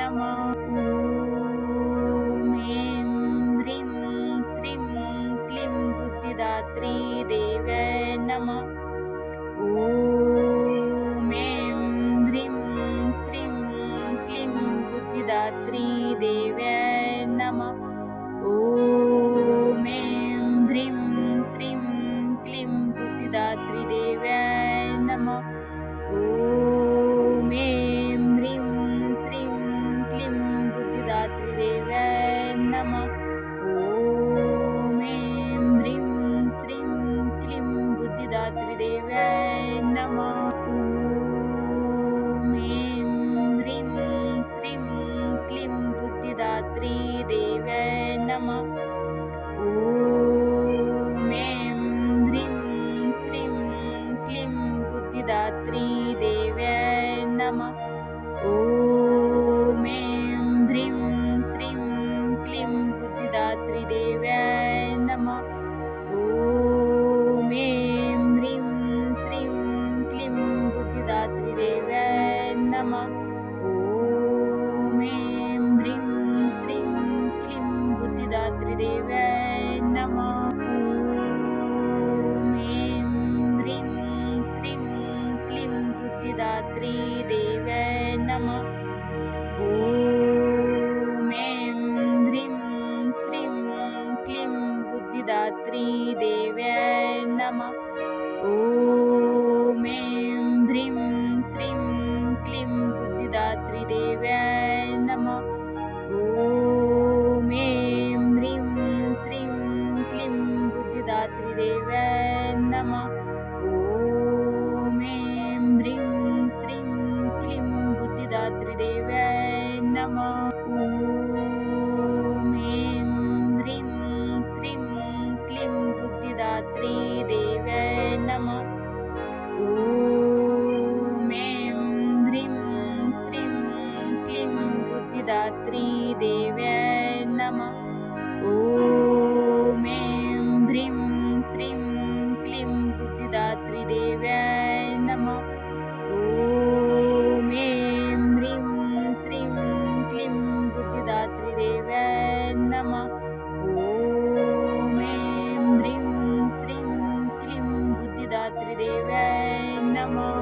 नमः। ॐ ऐं ह्रीं श्रीं क्लीं बुद्धिदात्री देव्यै नमः। ॐ ऐं ह्रीं श्रीं क्लीं बुद्धिदात्री देव्यै नमः। ॐ ऐं ह्रीं श्रीं क्लीं बुद्धिदात्री देव्यै नमः। ॐ ऐं ह्रीं श्रीं क्लीं बुद्धिदात्री देव्यै नमः। ॐ ऐं ह्रीं श्रीं क्लीं बुद्धिदात्री देव्यै नमः। ॐ ऐं ह्रीं श्रीं क्लीं बुद्धिदात्री देव्यै नमः। ॐ ऐं ह्रीं श्रीं क्लीं बुद्धिदात्री देव्यै नमः। ॐ ऐं ह्रीं श्रीं क्लीं बुद्धिदात्री देव्यै नमः। ॐ ऐं ह्रीं श्रीं क्लीं बुद्धिदात्री देव्यै नमः। ॐ ऐं ह्रीं श्रीं क्लीं बुद्धिदात्री देव्यै नमः। ॐ ऐं ह्रीं श्रीं क्लीं बुद्धिदात्री देव्यै नमः। ॐ ऐं ह्रीं श्रीं क्लीं बुद्धिदात्री देव्यै नमः। ॐ ऐं ह्रीं श्रीं क्लीं बुद्धिदात्री देव्यै नमः। ॐ ऐं ह्रीं श्रीं क्लीं बुद्धिदात्री देव्यै नमः। ॐ ऐं ह्रीं श्रीं क्लीं बुद्धिदात्री देव्यै नमः। ॐ ऐं ह्रीं श्रीं क्लीं बुद्धिदात्री देव्यै नमः। ॐ ऐं ह्रीं श्रीं क्लीं बुद्धिदात्री देव्यै नमः। ॐ ऐं ह्रीं श्रीं क्लीं बुद्धिदात्री देव्यै नमः। ॐ ऐं ह्रीं श्रीं क्लीं बुद्धिदात्री देव्यै नमः। ॐ ऐं ह्रीं श्रीं क्लीं बुद्धिदात्री देव्यै नमः।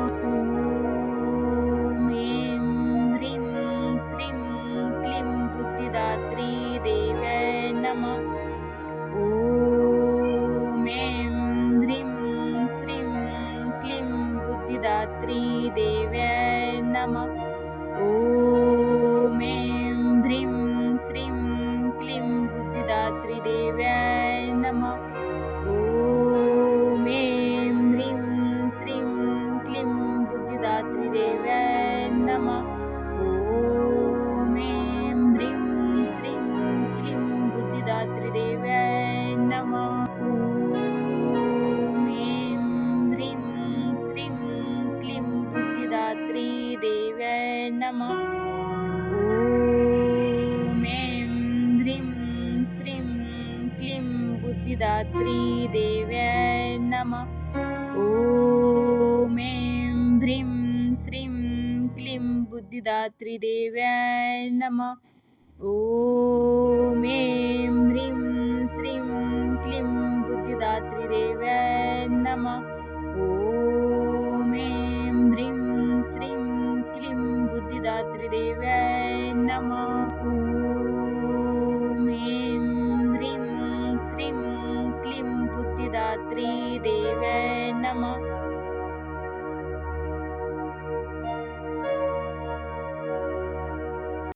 ॐ ऐं ह्रीं श्रीं क्लीं बुद्धिदात्री देव्यै नमः। ॐ ऐं ह्रीं श्रीं क्लीं बुद्धिदात्री देव्यै नमः। ॐ ऐं ह्रीं श्रीं क्लीं बुद्धिदात्री देव्यै नमः। ॐ ऐं ह्रीं श्रीं क्लीं बुद्धिदात्री देव्यै नमः। ॐ ऐं ह्रीं श्रीं क्लीं बुद्धिदात्री देव्यै नमः। ॐ ऐं ह्रीं श्रीं क्लीं बुद्धिदात्री देव्यै नमः। ॐ ऐं ह्रीं श्रीं क्लीं बुद्धिदात्री देव्यै नमः। ॐ ऐं ह्रीं श्रीं क्लीं बुद्धिदात्री देव्यै नमः। ॐ ऐं ह्रीं श्रीं क्लीं बुद्धिदात्री देव्यै नमः। ॐ ऐं ह्रीं श्रीं क्लीं बुद्धिदात्री देव्यै